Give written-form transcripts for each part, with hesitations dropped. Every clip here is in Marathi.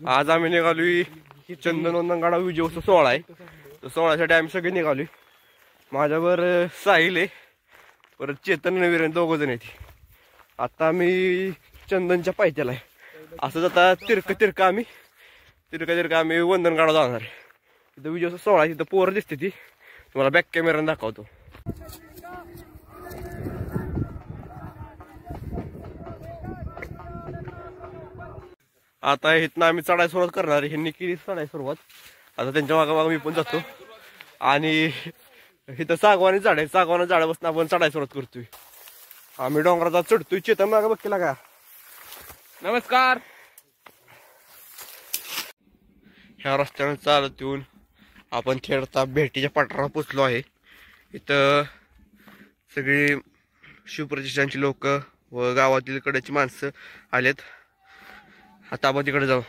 आज आम्ही निघालोय चंदनवंदनगड विजयोत्सव सोहळा आहे. तर सोहळ्यासाठी आम्ही सगळे निघालोय. माझ्यावर साहिल आहे, परत चेतन नवीन दोघ जण आहेत. आता आम्ही चंदनच्या पायथ्याला आहे. असंच आता तिरका आम्ही वंदनगडाला जाणार आहे. तिथं विजयोत्सव सोहळा तिथं पोरं दिसते ती तुम्हाला बॅक कॅमेराने दाखवतो. आता इथनं आम्ही चढायला सुरुवात करणार. ह्यांनी केली चढायला सुरुवात. आता त्यांच्या मागं मी पण जातो. आणि इथं सागवानी झाड आहे. सागवानी झाडापासून आपण चढायला सुरुवात करतोय. आम्ही डोंगराचा चढतोय. चेतन मागं बघ केला का. नमस्कार. ह्या रस्त्याने चालत येऊन आपण थेट भेटीच्या पठारावर पोचलो आहे. इथं सगळी शिवप्रतिष्ठानची लोक व गावातील कडेची माणसं आलेत. आता आपण तिकडे जाऊ.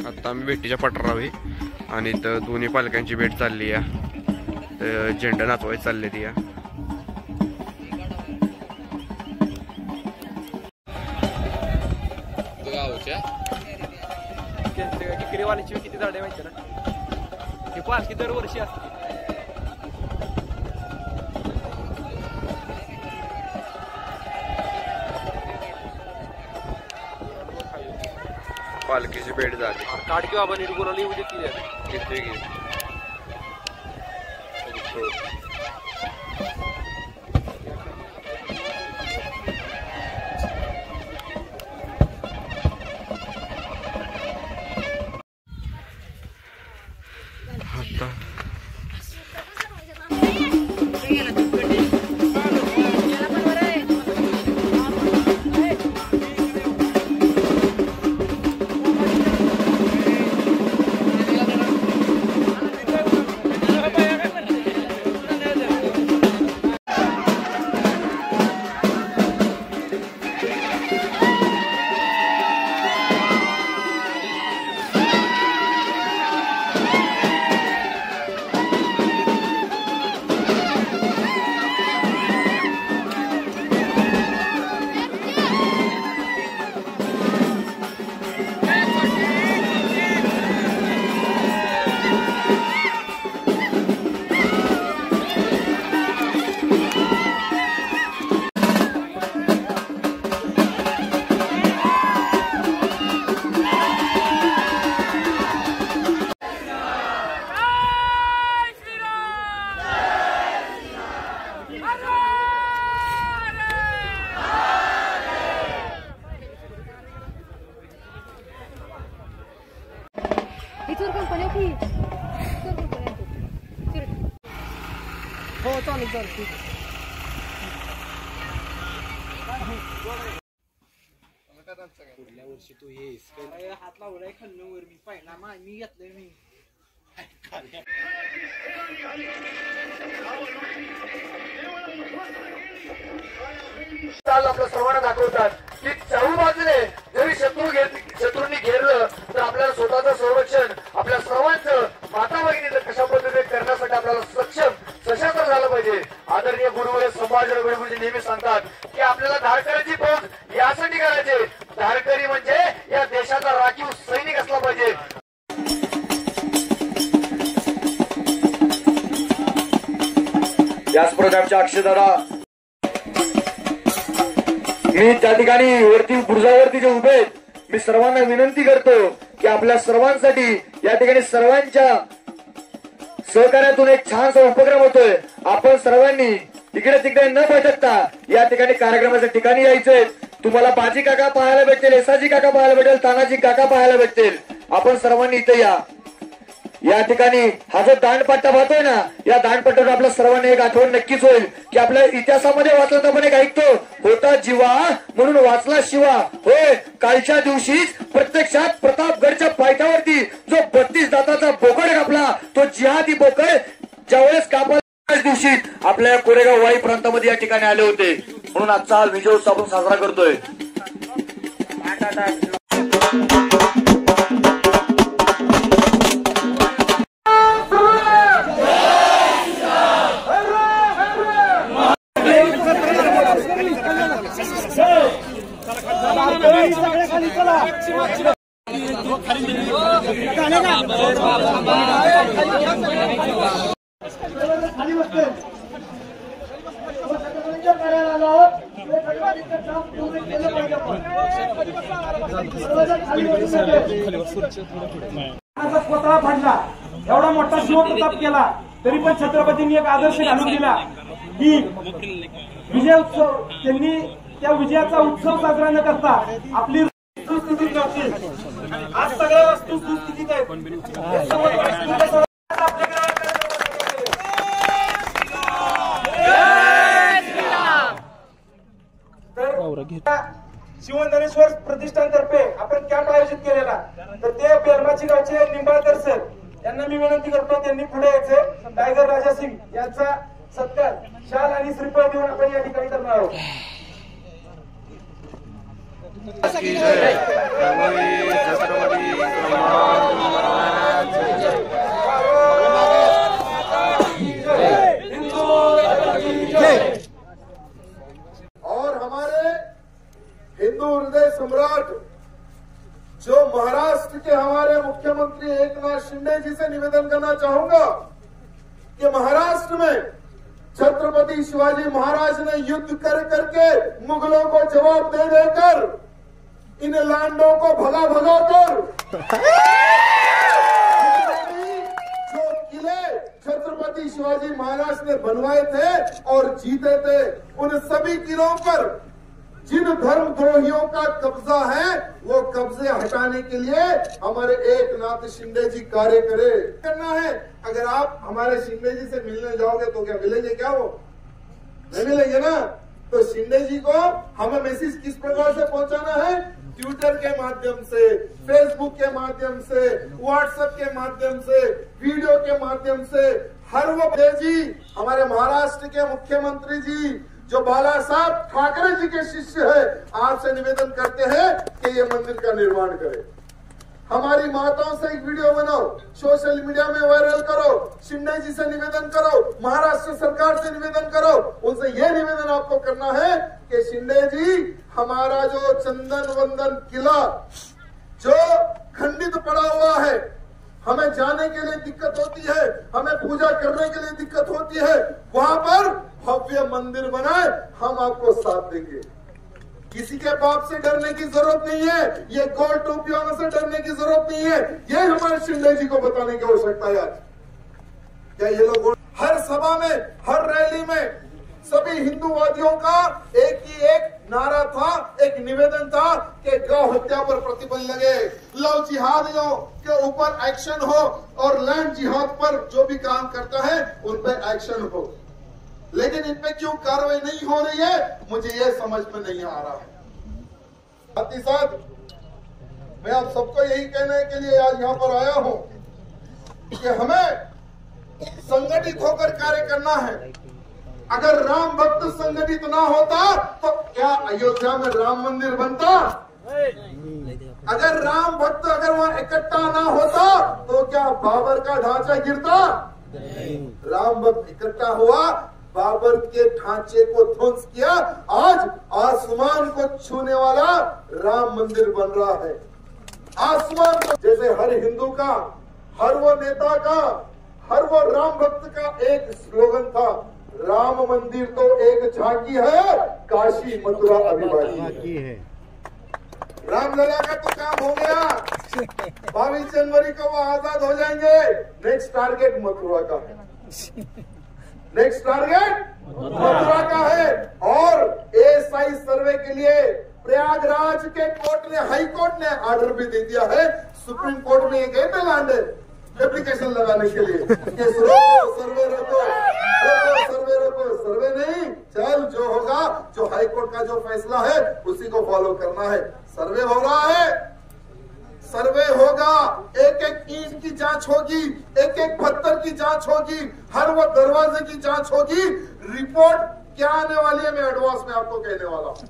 आता आम्ही भेटीच्या पठारावर आहे. आणि तर दोन्ही पालकांची भेट चालली आहे. झेंडा नाचवायची चालली ती. टिकरीवाल्याची किती झाडे माहिती ना. ही पालखी दरवर्षी असते. पालखीची भेट झाली. काडकी बाबा नीट बोलायला येऊ देते की आता हो चालेल ठीक आहे. पुढल्या वर्षी तू येस हात लावलाय खाल्ल्यावर मी पहिला मी घेतलंय मी. आपल्या सर्वांना दाखवतात की चाहू बाजूने जरी शत्रूंनी घेरलं तर आपल्याला स्वतःचं संरक्षण आपल्या सर्वांचं माता भगिनीचं कशा पद्धतीने करण्यासाठी आपल्याला सशस्त्र झालं पाहिजे. आदरणीय गुरुवर संभाजी गुरुजी नेहमी सांगतात की आपल्याला धारकऱ्याची फौज यासाठी करायचे. धारकरी म्हणजे या देशाचा राखीव सैनिक असला पाहिजे. याच प्रकारच्या अक्षयदादा मी त्या ठिकाणी वरती बुरुजावरती जे उभे आहेत, मी सर्वांना विनंती करतो की आपल्या सर्वांसाठी या ठिकाणी सर्वांच्या सहकार्यातून एक छानसा उपक्रम होतोय. आपण सर्वांनी इकडे तिकडे न भटकता या ठिकाणी कार्यक्रमाच्या ठिकाणी यायचंय. तुम्हाला बाजी काका पाहायला भेटतील, एसाजी काका पाहायला भेटेल, तानाजी काका पाहायला भेटतील. आपण सर्वांनी इथे या ठिकाणी हा जो दांडपट्टा पाहतोय ना, या दांडपट्ट्यावर आपल्या सर्वांनी एक आठवण नक्कीच होईल की आपल्या इतिहासामध्ये वाचलं तर पण एक ऐकतो, होता जीवा म्हणून वाचला शिवा. होय, कालच्या दिवशीच प्रत्यक्षात प्रतापगडच्या पायथ्यावरती जो 32 दाताचा बोकड कापला, तो जिहादी बोकड ज्यावेळेस कापला त्याच दिवशी आपल्या कोरेगाव वाई प्रांतामध्ये या ठिकाणी आले होते. म्हणून आजचा विजय उत्सव आपण साजरा करतोय. स्वतः फाडला, एवढा मोठा शिवप्रताप केला, तरी पण छत्रपतींनी एक आदर्श घालून दिला की विजय उत्सव, त्यांनी त्या विजयाचा उत्सव साजरा न करता आपली सुस्थितीत नव्हती. आज सगळ्या वस्तू सुस्थितीत आहेत. शिवधनेश्वर प्रतिष्ठानतर्फे आपण कॅम्प आयोजित केलेला, तर ते बेरमाची गावचे निंबाळकर सर यांना मी विनंती करतो, त्यांनी पुढे यायचे. टायगर राजा सिंग यांचा सत्कार शाल आणि श्रीफळ देऊन आपण या ठिकाणी करणार आहोत. और हमारे हिंदू हृदय सम्राट जो महाराष्ट्र के हमारे मुख्यमंत्री एकनाथ शिंदे जी से निवेदन करना चाहूंगा कि महाराष्ट्र में छत्रपति शिवाजी महाराज ने युद्ध कर करके मुगलों को जवाब दे देकर इन लांडों को भगा भगा कर जो किले छत्रपति शिवाजी महाराज ने बनवाए थे और जीते थे, उन सभी किलों पर जिन धर्मद्रोहियों का कब्जा है वो कब्जे हटाने के लिए हमारे एकनाथ शिंदे जी कार्य करे करना है. अगर आप हमारे शिंदे जी से मिलने जाओगे तो क्या मिलेंगे? क्या वो नहीं मिलेंगे ना. तो शिंदे जी को हमें मैसेज किस प्रकार से पहुंचाना है? ट्विटर के माध्यम से, फेसबुक के माध्यम से, व्हाट्सएप के माध्यम से, वीडियो के माध्यम से. हर वो जी हमारे महाराष्ट्र के मुख्यमंत्री जी जो बाला साहब ठाकरे जी के शिष्य है, आपसे निवेदन करते हैं कि ये मंदिर का निर्माण करें. हमारी माताओं से एक वीडियो बनाओ, सोशल मीडिया में वायरल करो, शिंदे जी से निवेदन करो, महाराष्ट्र सरकार से निवेदन करो. उनसे ये निवेदन आपको करना है कि शिंदे जी हमारा जो चंदन वंदन किला जो खंडित पड़ा हुआ है, हमें जाने के लिए दिक्कत होती है, हमें पूजा करने के लिए दिक्कत होती है, वहां पर भव्य मंदिर बनाए, हम आपको साथ देंगे. किसी के बाप से डरने की जरूरत नहीं है, ये गोल टोपियों से डरने की जरूरत नहीं है. ये हमारे शिंदे जी को बताने की आवश्यकता है. आज क्या ये लोग हर सभा में, हर रैली में सभी हिंदूवादियों का एक ही एक नारा था, एक निवेदन था कि गौ हत्या पर प्रतिबंध लगे, लव जिहादियों के ऊपर एक्शन हो और लैंड जिहाद पर जो भी काम करता है उन पर एक्शन हो. लेकिन इन पे क्यों कार्रवाई नहीं हो रही है, मुझे ये समझ में नहीं आ रहा है. साथ ही साथ मैं आप सबको यही कहने के लिए आज यहाँ पर आया हूँ कि हमें संगठित होकर कार्य करना है. अगर राम भक्त संगठित ना होता तो क्या अयोध्या में राम मंदिर बनता? अगर राम भक्त अगर वहाँ इकट्ठा ना होता तो क्या बाबर का ढांचा गिरता? राम भक्त इकट्ठा हुआ, बाबर के ढांचे को ध्वंस किया, आज आसमान को छूने वाला राम मंदिर बन रहा है. आसमान को, जैसे हर हिंदू का, हर वो नेता का, हर वो राम भक्त का एक स्लोगन था, राम मंदिर तो एक झांकी है, काशी मथुरा अभिवादी है. रामलला का तो काम हो गया, 22 जनवरी को वो आजाद हो जाएंगे. नेक्स्ट टारगेट मथुरा का है, नेक्स्ट टारगेट मथुरा का है. और एएसआई सर्वे के लिए प्रयागराज के कोर्ट ने, हाई कोर्ट ने ऑर्डर भी दे दिया है, सुप्रीम कोर्ट में ये गए थे लांडे एप्लीकेशन लगाने के लिए कि सर्वे रोको, सर्वे नहीं, चल जो होगा, जो हाई कोर्ट का जो फैसला है उसी को फॉलो करना है। सर्वे हो रहा है, सर्वे होगा, एक एक ईंट की जांच होगी, एक एक पत्थर की जांच होगी, हर वो दरवाजे की जांच होगी। रिपोर्ट क्या आने वाली है मैं एडवांस में आपको कहने वाला हूं।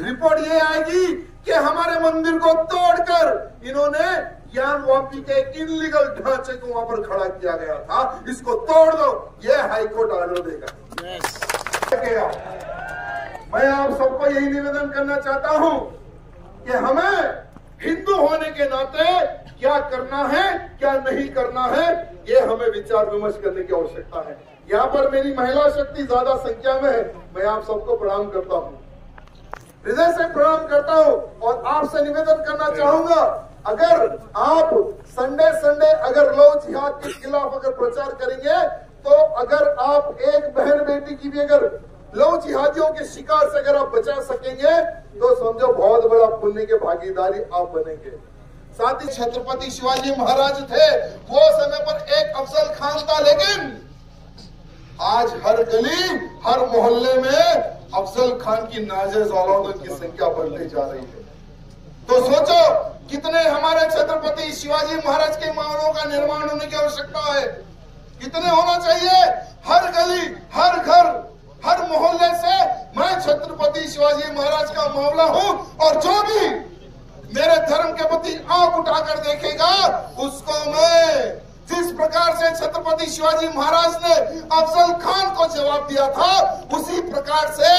रिपोर्ट ये आएगी कि हमारे मंदिर को तोड़कर इन्होंने ज्ञान वापी के इनलीगल ढांचे को वहां पर खड़ा किया गया था, इसको तोड़ दो, ये हाईकोर्ट ऑर्डर देगा। मैं आप सबको यही निवेदन करना चाहता हूं कि हमें हिंदू होने के नाते क्या करना है क्या नहीं करना है, ये हमें विचार विमर्श करने की आवश्यकता है। यहाँ पर मेरी महिला शक्ति ज्यादा संख्या में है, मैं आप सबको प्रणाम करता हूँ, हृदय से प्रणाम करता हूँ और आपसे निवेदन करना चाहूंगा, अगर आप संडे अगर लव जिहाद के खिलाफ अगर प्रचार करेंगे, तो अगर आप एक बहन बेटी की भी अगर लव जिहादियों के शिकार से अगर आप बचा सकेंगे, तो समझो बहुत बड़ा पुण्य के भागीदारी आप बनेंगे। साथ ही छत्रपति शिवाजी महाराज थे, वो समय पर एक अफजल खान था, लेकिन आज हर गली हर मोहल्ले में अफजल खान की नाजायज औलादों की संख्या बढ़ती जा रही है। तो सोचो कितने हमारे छत्रपति शिवाजी महाराज के महलों का निर्माण होने की आवश्यकता है, कितने होना चाहिए। हर गली हर घर हर मोहल्ले से मैं छत्रपति शिवाजी महाराज का मामला हूं, और जो भी मेरे धर्म के प्रति आंख उठाकर देखेगा, उसको मैं जिस प्रकार से छत्रपति शिवाजी महाराज ने अफजल खान को जवाब दिया था, उसी प्रकार से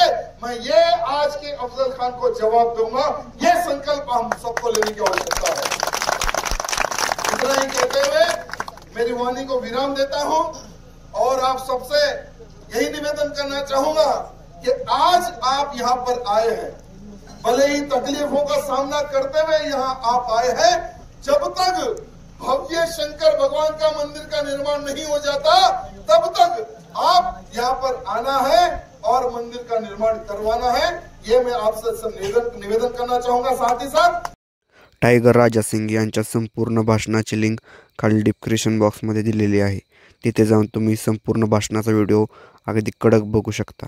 मैं ये आज के अफजल खान को जवाब दूंगा। ये संकल्प हम सबको लेने की आवश्यकता है। इतना ही कहते हुए मेरी वाणी को विराम देता हूं और आप सबसे यही निवेदन करना चाहूंगा कि आज आप यहाँ पर आए हैं, भले ही तकलीफों का सामना करते हुए यहाँ आप आए हैं, जब तक भव्य शंकर भगवान का मंदिर का निर्माण नहीं हो जाता, तब तक आप यहाँ पर आना है और मंदिर का निर्माण करवाना है। ये मैं आपसे निवेदन करना चाहूंगा। साथ ही साथ टायगर राजा सिंग यांच्या संपूर्ण भाषणाची लिंक खाली डिस्क्रिप्शन बॉक्समध्ये दिलेली आहे, तिथे जाऊन तुम्ही संपूर्ण भाषणाचा व्हिडिओ अगदी कडक बघू शकता।